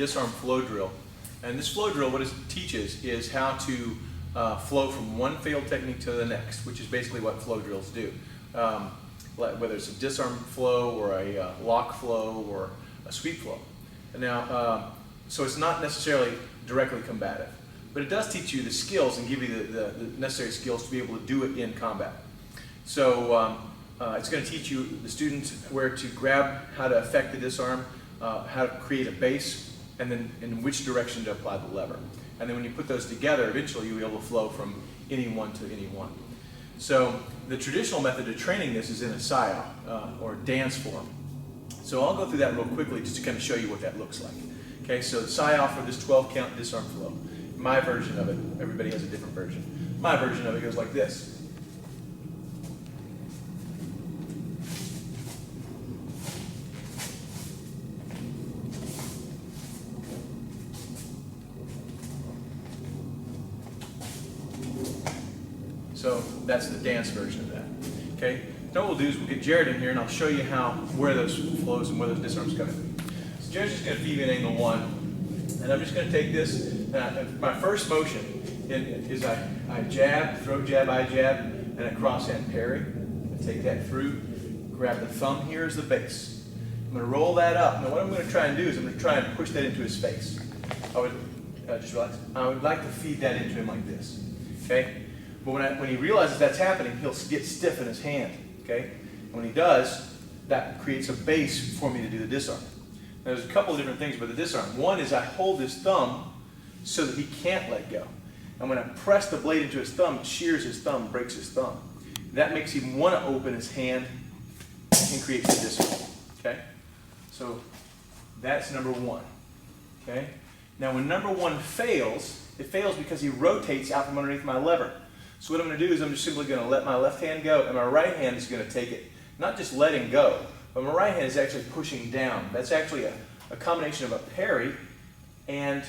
disarm flow drill. And this flow drill, what it teaches is how to flow from one failed technique to the next, which is basically what flow drills do. Whether it's a disarm flow or a lock flow or a sweep flow. Now, so it's not necessarily directly combative, but it does teach you the skills and give you the necessary skills to be able to do it in combat. So it's going to teach you, the students, where to grab, how to affect the disarm, how to create a base, and then in which direction to apply the lever. And then when you put those together, eventually you'll be able to flow from any one to any one. So the traditional method of training this is in a Sayaw, or dance form. So I'll go through that real quickly just to kind of show you what that looks like. Okay, so Sayaw for this 12 count disarm flow. My version of it, everybody has a different version. My version of it goes like this. So that's the dance version of that. Okay. Now what we'll do is we'll get Jared in here and I'll show you where those flows and where those disarms come in. So Jared's just going to feed me an angle 1, and I'm just going to take this. My first motion is I jab, throw jab, I jab, and a crosshand parry. I take that through, grab the thumb here as the base. I'm going to roll that up. Now what I'm going to try and do is I'm going to try and push that into his face. Just relax. I would like to feed that into him like this. Okay. But when he realizes that's happening, he'll get stiff in his hand, okay? And when he does, that creates a base for me to do the disarm. Now, there's a couple of different things about the disarm. One is I hold his thumb so that he can't let go. And when I press the blade into his thumb, it shears his thumb, breaks his thumb. That makes him want to open his hand and creates the disarm, okay? So that's number 1, okay? Now, when number 1 fails, it fails because he rotates out from underneath my lever. So what I'm going to do is I'm just simply going to let my left hand go, and my right hand is going to take it, not just letting go, but my right hand is actually pushing down. That's actually a combination of a parry and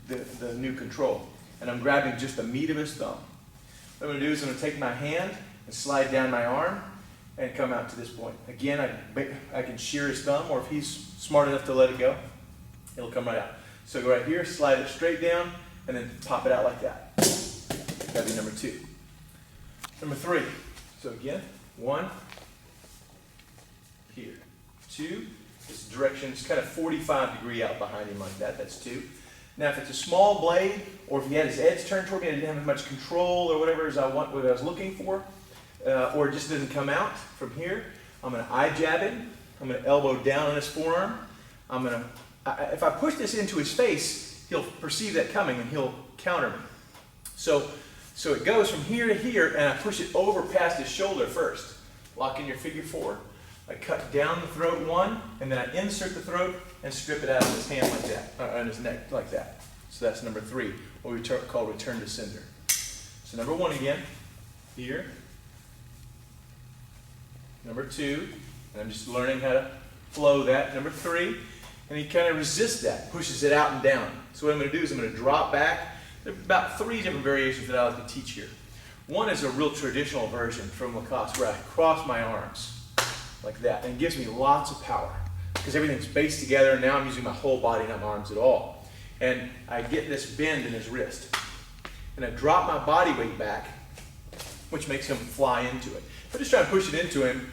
the new control. And I'm grabbing just the meat of his thumb. What I'm going to do is I'm going to take my hand and slide down my arm and come out to this point. Again, I can shear his thumb, or if he's smart enough to let it go, it'll come right out. So go right here, slide it straight down, and then pop it out like that. That'll be number 2. Number 3, so again, 1, here, 2, this direction is kind of 45-degree out behind him like that, that's 2. Now if it's a small blade, or if he had his edge turned toward me and I didn't have as much control or whatever as I was looking for, or it just doesn't come out from here, I'm going to eye jab him, I'm going to elbow down on his forearm, if I push this into his face, he'll perceive that coming and he'll counter me. So it goes from here to here, and I push it over past his shoulder first. Lock in your figure 4. I cut down the throat 1, and then I insert the throat and strip it out of his hand like that, on his neck like that. So that's number 3, what we call return to sender. So number 1 again, here. Number 2, and I'm just learning how to flow that. Number 3, and he kind of resists that, pushes it out and down. So what I'm going to do is I'm going to drop back. There are about 3 different variations that I like to teach here. One is a real traditional version from Lacoste where I cross my arms like that, and it gives me lots of power because everything's based together, and now I'm using my whole body, not my arms at all. And I get this bend in his wrist, and I drop my body weight back, which makes him fly into it. If I just try to push it into him,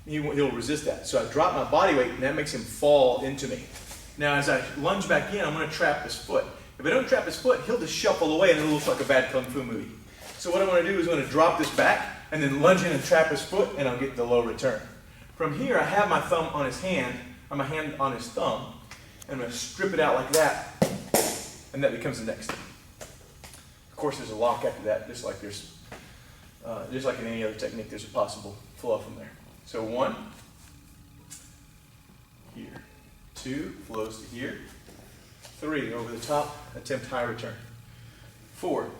he'll resist that. So I drop my body weight, and that makes him fall into me. Now as I lunge back in, I'm going to trap his foot. If I don't trap his foot, he'll just shuffle away and it'll look like a bad kung fu movie. So what I want to do is I'm going to drop this back and then lunge in and trap his foot, and I'll get the low return. From here, I have my thumb on his hand, or my hand on his thumb, and I'm going to strip it out like that, and that becomes the next thing. Of course, there's a lock after that, just like in any other technique, there's a possible flow from there. So 1, here, 2, flows to here. 3, over the top, attempt high return. 4,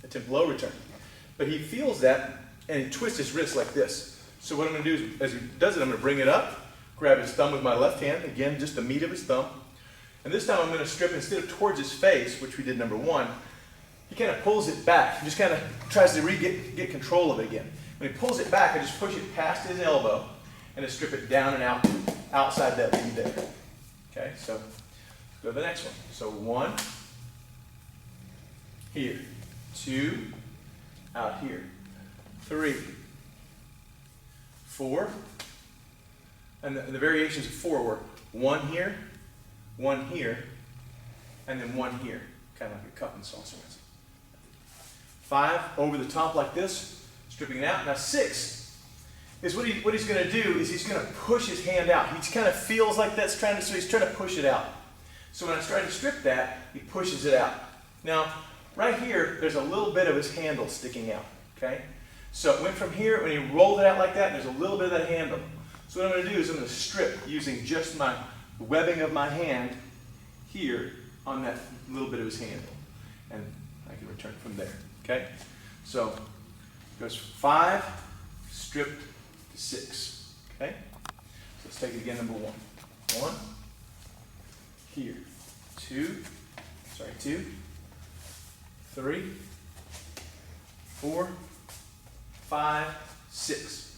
attempt low return. But he feels that, and he twists his wrist like this. So what I'm going to do is, as he does it, I'm going to bring it up, grab his thumb with my left hand, again, just the meat of his thumb. And this time I'm going to strip, instead of towards his face, which we did number 1, he kind of pulls it back. He just kind of tries to get control of it again. When he pulls it back, I just push it past his elbow, and I strip it down and out, outside that lead there. Okay, so Go to the next one. So 1, here, 2, out here, 3, 4, and the variations of 4 were 1 here, and then 1 here, kind of like a cup and saucer. 5, over the top like this, stripping it out. Now 6 is what he's going to do is he's going to push his hand out. He kind of feels like that's so he's trying to push it out. So when I try to strip that, he pushes it out. Now, right here, there's a little bit of his handle sticking out, okay? So it went from here, when he rolled it out like that, there's a little bit of that handle. So what I'm going to do is I'm going to strip using just my webbing of my hand here on that little bit of his handle. And I can return from there, okay? So it goes 5, stripped to 6, okay? So let's take it again, number 1. 1, here, 2, 3, 4, 5, 6.